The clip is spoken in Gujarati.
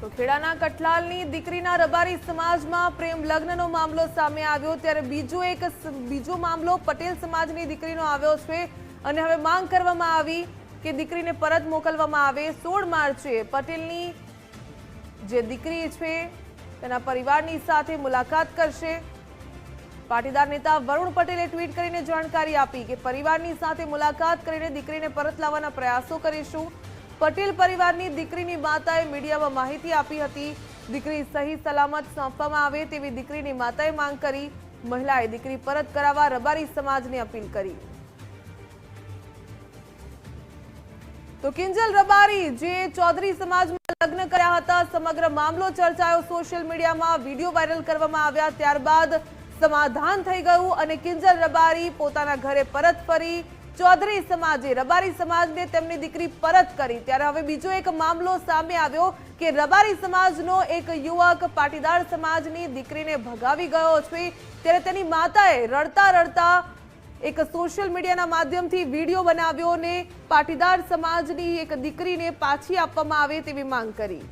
તો ખેડાના કઠલાલની દીકરીના રબારી સમાજમાં પ્રેમ લગ્નનો મામલો સામે આવ્યો ત્યારે બીજો મામલો પટેલ સમાજની દીકરીનો આવ્યો છે અને હવે માંગ કરવામાં આવી કે દીકરીને પરત મોકલવામાં આવે। 16 માર્ચે પટેલની જે દીકરી છે તેના પરિવારની સાથે મુલાકાત કરશે। પાટીદાર નેતા વરુણ પટેલે ટ્વીટ કરીને જાણકારી આપી કે પરિવારની સાથે મુલાકાત કરીને દીકરીને પરત લાવવાના પ્રયાસો કરીશું। પટેલ પરિવારની દીકરીની માતાએ મીડિયામાં માહિતી આપી હતી। દીકરી સહી સલામત સોંપવામાં આવે તેવી દીકરીની માતાએ માંગ કરી। મહિલાએ દીકરી પરત કરાવવા રબારી સમાજને અપીલ કરી। તો કિંજલ રબારી જે ચૌધરી સમાજમાં લગ્ન કર્યા હતા, સમગ્ર મામલો ચર્ચાયો સોશિયલ મીડિયામાં, વિડીયો વાયરલ કરવામાં આવ્યા, ત્યારબાદ સમાધાન થઈ ગયું અને કિંજલ રબારી પોતાના ઘરે પરત ફરી। ચૌધરી સમાજે રબારી સમાજને તેમની દીકરી પરત કરી ત્યારે હવે બીજો એક મામલો સામે આવ્યો કે રબારી સમાજનો એક યુવક પાટીદાર સમાજની દીકરીને ભગાવી ગયો છે ત્યારે તેની માતાએ રડતા રડતા એક સોશિયલ મીડિયાના માધ્યમથી વિડીયો બનાવ્યો અને પાટીદાર સમાજની એક દીકરીને પાછી આપવામાં આવે તેવી માંગ કરી।